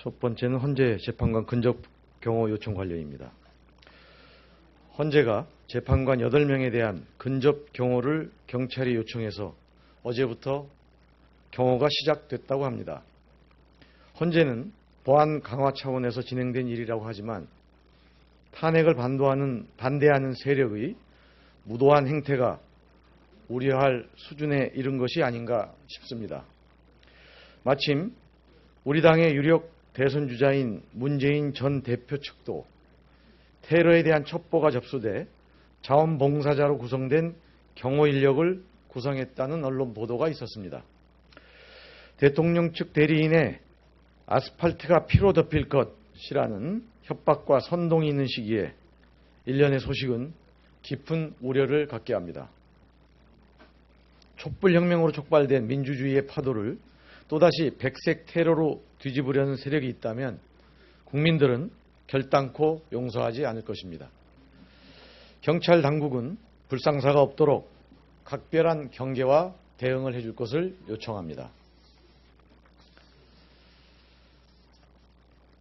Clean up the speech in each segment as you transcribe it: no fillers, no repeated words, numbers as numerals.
첫 번째는 헌재 재판관 근접 경호 요청 관련입니다. 헌재가 재판관 8명에 대한 근접 경호를 경찰이 요청해서 어제부터 경호가 시작됐다고 합니다. 헌재는 보안 강화 차원에서 진행된 일이라고 하지만 탄핵을 반대하는 세력의 무도한 행태가 우려할 수준에 이른 것이 아닌가 싶습니다. 마침 우리 당의 유력 대선 주자인 문재인 전 대표 측도 테러에 대한 첩보가 접수돼 자원봉사자로 구성된 경호 인력을 구성했다는 언론 보도가 있었습니다. 대통령 측 대리인의 아스팔트가 피로 덮일 것이라는 협박과 선동이 있는 시기에 일련의 소식은 깊은 우려를 갖게 합니다. 촛불혁명으로 촉발된 민주주의의 파도를 또다시 백색 테러로 뒤집으려는 세력이 있다면 국민들은 결단코 용서하지 않을 것입니다. 경찰 당국은 불상사가 없도록 각별한 경계와 대응을 해줄 것을 요청합니다.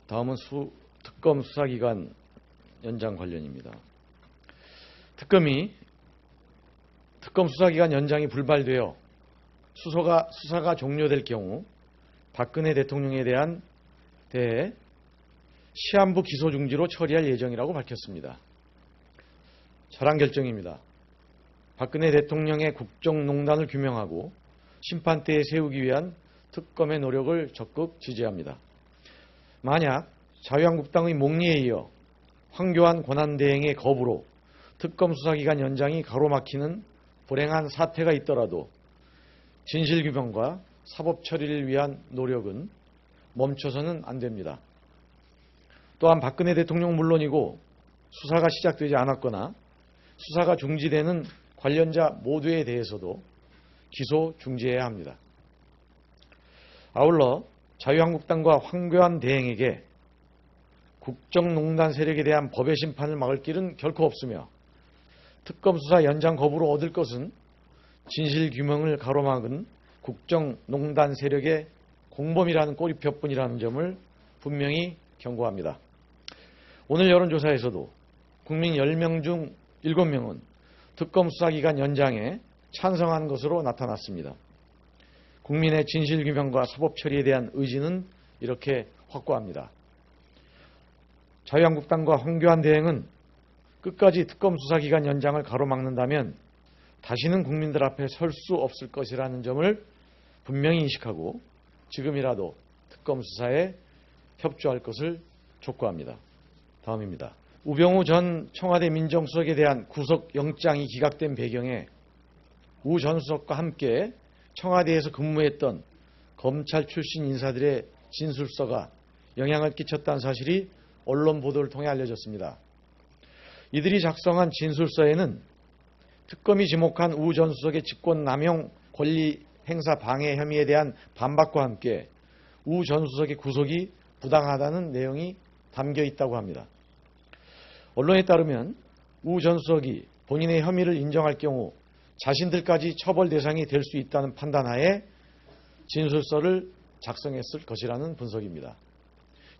다음은 특검 수사기간 연장 관련입니다. 특검 수사기간 연장이 불발되어 수사가 종료될 경우 박근혜 대통령에 대해 시한부 기소 중지로 처리할 예정이라고 밝혔습니다. 잘한 결정입니다. 박근혜 대통령의 국정농단을 규명하고 심판대에 세우기 위한 특검의 노력을 적극 지지합니다. 만약 자유한국당의 목리에 이어 황교안 권한대행의 거부로 특검 수사기간 연장이 가로막히는 불행한 사태가 있더라도 진실규명과 사법처리를 위한 노력은 멈춰서는 안 됩니다. 또한 박근혜 대통령 물론이고 수사가 시작되지 않았거나 수사가 중지되는 관련자 모두에 대해서도 기소 중지해야 합니다. 아울러 자유한국당과 황교안 대행에게 국정농단 세력에 대한 법의 심판을 막을 길은 결코 없으며 특검 수사 연장 거부로 얻을 것은 진실규명을 가로막은 국정농단 세력의 공범이라는 꼬리표뿐이라는 점을 분명히 경고합니다. 오늘 여론조사에서도 국민 10명 중 7명은 특검 수사기간 연장에 찬성한 것으로 나타났습니다. 국민의 진실규명과 사법처리에 대한 의지는 이렇게 확고합니다. 자유한국당과 황교안 대행은 끝까지 특검 수사기간 연장을 가로막는다면 다시는 국민들 앞에 설 수 없을 것이라는 점을 분명히 인식하고 지금이라도 특검 수사에 협조할 것을 촉구합니다. 다음입니다. 우병우 전 청와대 민정수석에 대한 구속영장이 기각된 배경에 우 전 수석과 함께 청와대에서 근무했던 검찰 출신 인사들의 진술서가 영향을 끼쳤다는 사실이 언론 보도를 통해 알려졌습니다. 이들이 작성한 진술서에는 특검이 지목한 우 전 수석의 직권남용 권리 행사 방해 혐의에 대한 반박과 함께 우 전 수석의 구속이 부당하다는 내용이 담겨 있다고 합니다. 언론에 따르면 우 전 수석이 본인의 혐의를 인정할 경우 자신들까지 처벌 대상이 될 수 있다는 판단하에 진술서를 작성했을 것이라는 분석입니다.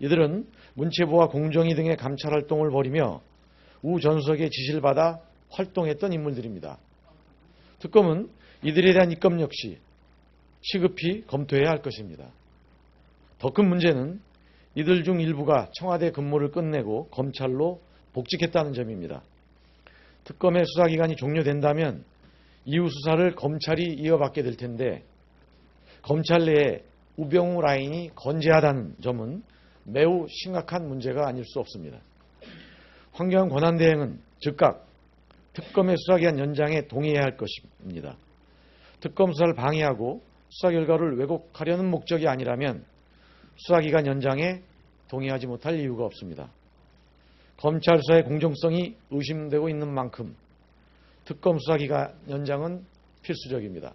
이들은 문체부와 공정위 등의 감찰 활동을 벌이며 우 전 수석의 지시를 받아 활동했던 인물들입니다. 특검은 이들에 대한 입건 역시 시급히 검토해야 할 것입니다. 더 큰 문제는 이들 중 일부가 청와대 근무를 끝내고 검찰로 복직했다는 점입니다. 특검의 수사기간이 종료된다면 이후 수사를 검찰이 이어받게 될 텐데 검찰 내에 우병우 라인이 건재하다는 점은 매우 심각한 문제가 아닐 수 없습니다. 황교안 권한대행은 즉각 특검의 수사기간 연장에 동의해야 할 것입니다. 특검 수사를 방해하고 수사 결과를 왜곡하려는 목적이 아니라면 수사기간 연장에 동의하지 못할 이유가 없습니다. 검찰 수사의 공정성이 의심되고 있는 만큼 특검 수사기간 연장은 필수적입니다.